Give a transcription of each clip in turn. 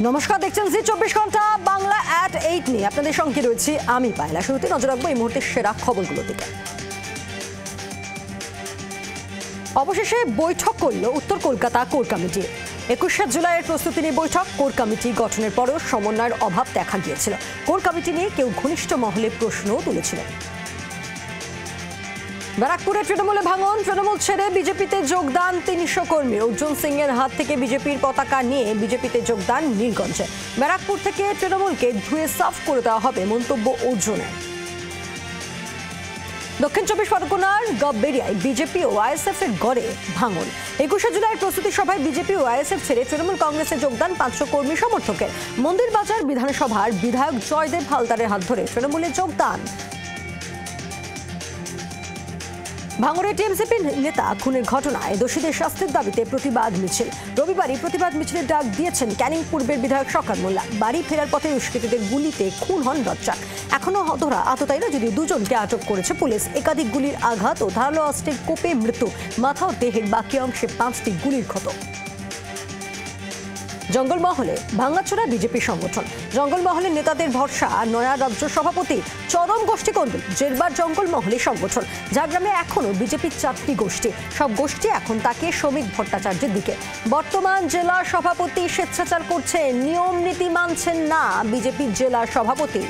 নমস্কার, দেখছেন জি 24 ঘন্টা বাংলা at 8 নিয়ে আপনাদের সঙ্গে রয়েছে আমি পায়লা। শুরুতে নজর রাখবো এই মুহূর্তের সেরা খবরগুলো দিকে। অবশেষে বৈঠক করল উত্তর কলকাতা কোর কমিটি। 21শে জুলাইয়ের প্রস্তুতি নিয়ে বৈঠক। কোর কমিটি গঠনের পরও সমন্বয়ের অভাব দেখা গিয়েছিল। কোর কমিটি নিয়ে কেউ ঘনিষ্ঠ মহলে প্রশ্নও তুলেছিলেন। ব্যারাকপুরে তৃণমূলে ভাঙন, তৃণমূল ছেড়ে বিজেপিতে যোগদান 300 কর্মীর। অর্জুন সিং এর হাত থেকে বিজেপির পতাকা নিয়ে বিজেপিতে যোগদান নীলগঞ্জে। ব্যারাকপুর থেকে তৃণমূলকে ধুয়ে সাফ করে দেওয়া হবে মন্তব্য অর্জুনের। দক্ষিণ 24 পরগনার গববেরিয়ায় বিজেপি ও আইএসএফ এর গড়ে ভাঙন। 21শে জুলাইয়ের প্রস্তুতি সভায় বিজেপি ও আইএসএফ ছেড়ে তৃণমূল কংগ্রেসে যোগদান 500 কর্মী সমর্থকের। মন্দিরবাজার বিধানসভার বিধায়ক জয়দেব হালদারের হাত ধরে তৃণমূলে যোগদান। ভাঙড়ে টিএমসিপি নেতা খুনের ঘটনায় দোষীদের শাস্তির দাবিতে প্রতিবাদ মিছিল। রবিবারই প্রতিবাদ মিছিলের ডাক দিয়েছেন ক্যানিং পূর্বের বিধায়ক শওকত মোল্লা। বাড়ি ফেরার পথে দুষ্কৃতীদের গুলিতে খুন হন রজ্জাক। এখনো ধরা আততায়ীরা যদিও দুজনকে আটক করেছে পুলিশ। একাধিক গুলির আঘাত ও ধারালো অস্ত্রের কোপে মৃত্যু। মাথা ও দেহের বাকি অংশে 5টি গুলির ক্ষত। জঙ্গলমহলে ভাঙাচোরা বিজেপি সংগঠন। জঙ্গলমহলের নেতাদের ভরসা নয়া রাজ্য সভাপতি চরম গোষ্ঠী করবেন জেরবার জঙ্গলমহলে সংগঠন। ঝাড়গ্রামে এখনো বিজেপির 4টি গোষ্ঠী। সব গোষ্ঠী এখন তাকে শ্রমিক ভট্টাচার্যের দিকে। বর্তমান জেলা সভাপতি স্বেচ্ছাচার করছেন, নিয়ম নীতি মানছেন না বিজেপির জেলা সভাপতি।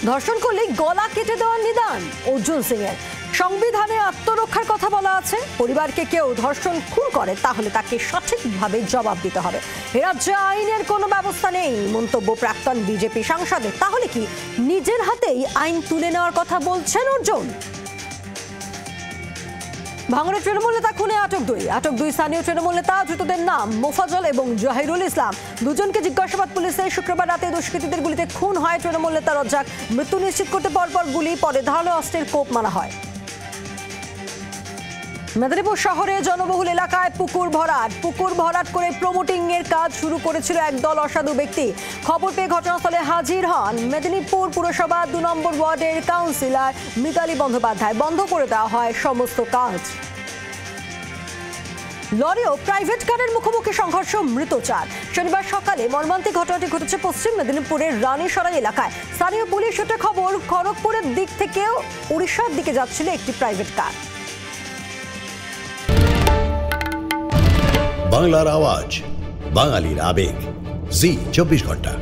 ধর্ষণ করলে গলা কেটে দেওয়ার নিদান অর্জুন সিং এর। সংবিধানে আত্মরক্ষার কথা বলা আছে। পরিবারকে কেউ ধর্ষণ খুন করে তাহলে তাকে সঠিকভাবে জবাব দিতে হবে। এ রাজ্যে আইনের কোনো ব্যবস্থা নেই মন্তব্য প্রাক্তন বিজেপি সাংসদের। তাহলে কি নিজের হাতেই আইন তুলে নেওয়ার কথা বলছেন অর্জুন? ভাঙড়ে তৃণমূল নেতা খুনে আটক দুই স্থানীয় তৃণমূল নেতা। ধৃতদের নাম মোফাজল এবং জহিরুল ইসলাম। দুজনকে জিজ্ঞাসাবাদ পুলিশের। শুক্রবার রাতে দুষ্কৃতীদের গুলিতে খুন হয় তৃণমূল নেতা রজ্জাক। মৃত্যু নিশ্চিত করতে পরপর গুলি, পরে ধারালো অস্ত্রের কোপ মারা হয়। মেদিনীপুর শহরে জনবহুল এলাকায় পুকুর ভরাট করে প্রমোটিং এর কাজ শুরু করেছিল একদল অসাধু ব্যক্তি। খবর পেয়ে ঘটনাস্থলে হাজির হন মেদিনীপুর পুরসভা 2 নম্বর ওয়ার্ডের কাউন্সিলর মিতালি বন্দ্যোপাধ্যায়। বন্ধ করে দেওয়া হয় সমস্ত কাজ। লরি ও প্রাইভেট কারের মুখোমুখি সংঘর্ষ, মৃত 4। শনিবার সকালে মর্মান্তিক ঘটনাটি ঘটেছে পশ্চিম মেদিনীপুরের রানীসরাই এলাকায়। স্থানীয় পুলিশ সূত্রে খবর, খড়গপুরের দিক থেকেও উড়িষ্যার দিকে যাচ্ছিল একটি প্রাইভেট কার। বাংলার আওয়াজ, বাঙালির আবেগ, জি 24 ঘন্টা।